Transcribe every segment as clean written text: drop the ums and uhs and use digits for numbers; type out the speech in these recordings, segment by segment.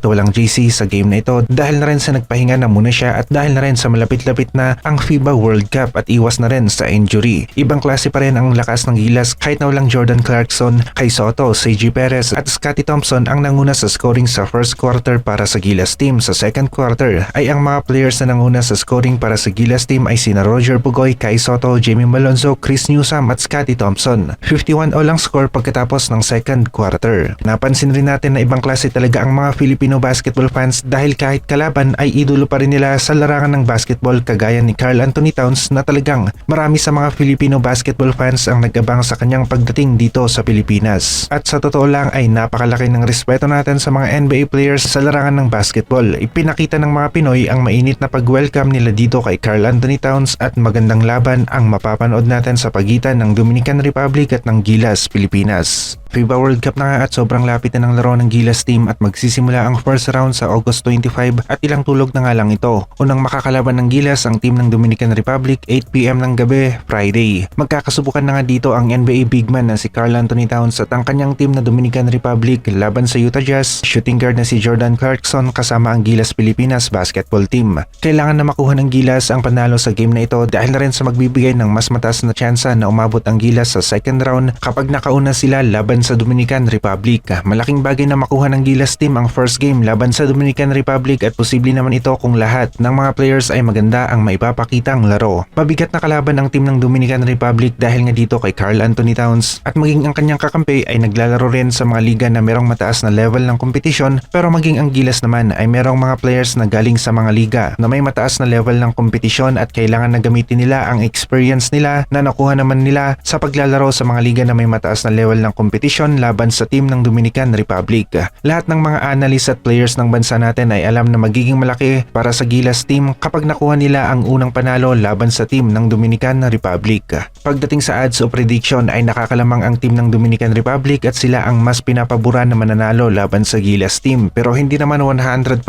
epekto lang JC sa game na ito dahil na rin sa nagpahinga na muna siya at dahil na rin sa malapit-lapit na ang FIBA World Cup at iwas na rin sa injury. Ibang klase pa rin ang lakas ng Gilas kahit na walang Jordan Clarkson, Kai Sotto, CJ Perez at Scottie Thompson ang nanguna sa scoring sa first quarter para sa Gilas team. Sa second quarter ay ang mga players na nanguna sa scoring para sa Gilas team ay sina Roger Pugoy, Kai Sotto, Jamie Malonzo, Chris Newsome at Scottie Thompson. 51 all ang score pagkatapos ng second quarter. Napansin rin natin na ibang klase talaga ang mga Filipino basketball fans dahil kahit kalaban ay idolo pa rin nila sa larangan ng basketball kagaya ni Karl Anthony Towns na talagang marami sa mga Filipino basketball fans ang nag-abang sa kanyang pagdating dito sa Pilipinas. At sa totoo lang ay napakalaki ng respeto natin sa mga NBA players sa larangan ng basketball. Ipinakita ng mga Pinoy ang mainit na pag-welcome nila dito kay Karl Anthony Towns at magandang laban ang mapapanood natin sa pagitan ng Dominican Republic at ng Gilas, Pilipinas. FIBA World Cup na nga at sobrang lapit na ng laro ng Gilas team at magsisimula ang first round sa August 25 at ilang tulog na nga lang ito. Unang makakalaban ng Gilas ang team ng Dominican Republic 8 PM ng gabi, Friday. Magkakasubukan na nga dito ang NBA big man na si Karl Anthony Towns at ang kanyang team na Dominican Republic laban sa Utah Jazz, shooting guard na si Jordan Clarkson kasama ang Gilas Pilipinas basketball team. Kailangan na makuha ng Gilas ang panalo sa game na ito dahil na rin sa magbibigay ng mas mataas na tsansa na umabot ang Gilas sa second round kapag nakauna sila laban sa Dominican Republic. Malaking bagay na makuha ng Gilas team ang first game laban sa Dominican Republic at posible naman ito kung lahat ng mga players ay maganda ang maipapakitang laro. Mabigat na kalaban ang team ng Dominican Republic dahil nga dito kay Karl Anthony Towns at maging ang kanyang kakampi ay naglalaro rin sa mga liga na merong mataas na level ng kompetisyon, pero maging ang Gilas naman ay merong mga players na galing sa mga liga na may mataas na level ng kompetisyon at kailangan na gamitin nila ang experience nila na nakuha naman nila sa paglalaro sa mga liga na may mataas na level ng kompetisyon laban sa team ng Dominican Republic. Lahat ng mga analyst at players ng bansa natin ay alam na magiging malaki para sa Gilas team kapag nakuha nila ang unang panalo laban sa team ng Dominican Republic. Pagdating sa odds o prediction ay nakakalamang ang team ng Dominican Republic at sila ang mas pinapaboran na mananalo laban sa Gilas team, pero hindi naman 100%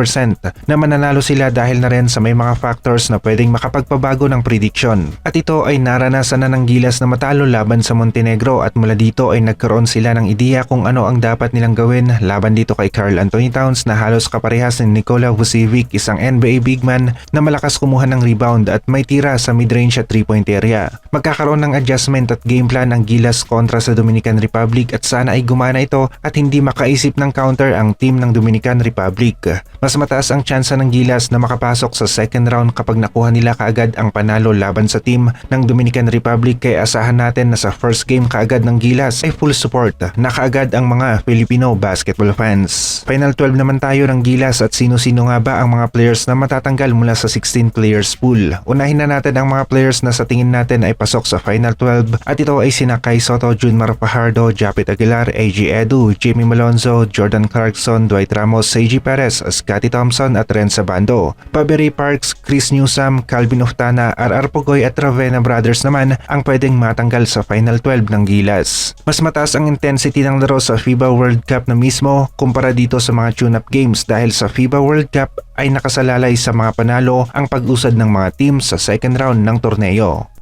na mananalo sila dahil na rin sa may mga factors na pwedeng makapagpabago ng prediction. At ito ay naranasan na ng Gilas na matalo laban sa Montenegro at mula dito ay nagkaroon sila ng ideya kung ano ang dapat nilang gawin laban dito kay Karl Anthony Towns na halos kaparehas ni Nikola Vucevic, isang NBA big man na malakas kumuha ng rebound at may tira sa mid-range at 3-point area. Magkakaroon ng adjustment at game plan ang Gilas kontra sa Dominican Republic at sana ay gumana ito at hindi makaisip ng counter ang team ng Dominican Republic. Mas mataas ang tsansa ng Gilas na makapasok sa second round kapag nakuha nila kaagad ang panalo laban sa team ng Dominican Republic, kaya asahan natin na sa first game kaagad ng Gilas ay full support na kaagad ang mga Filipino basketball fans. Final 12 naman tayo ng Gilas at sino-sino nga ba ang mga players na matatanggal mula sa 16 players pool. Unahin na natin ang mga players na sa tingin natin ay pasok sa Final 12 at ito ay sina Kai Sotto, Junmar Fajardo, Japet Aguilar, AG Edu, Jamie Malonzo, Jordan Clarkson, Dwight Ramos, CJ Perez, Scottie Thompson at Renza Bando. Pabery Parks, Chris Newsome, Calvin Oftana, RR Pugoy at Ravena Brothers naman ang pwedeng matanggal sa Final 12 ng Gilas. Mas mataas ang intensity ng laro sa FIBA World Cup na mismo kumpara dito sa mga tune-up games dahil sa FIBA World Cup ay nakasalalay sa mga panalo ang pag-usad ng mga team sa second round ng torneo.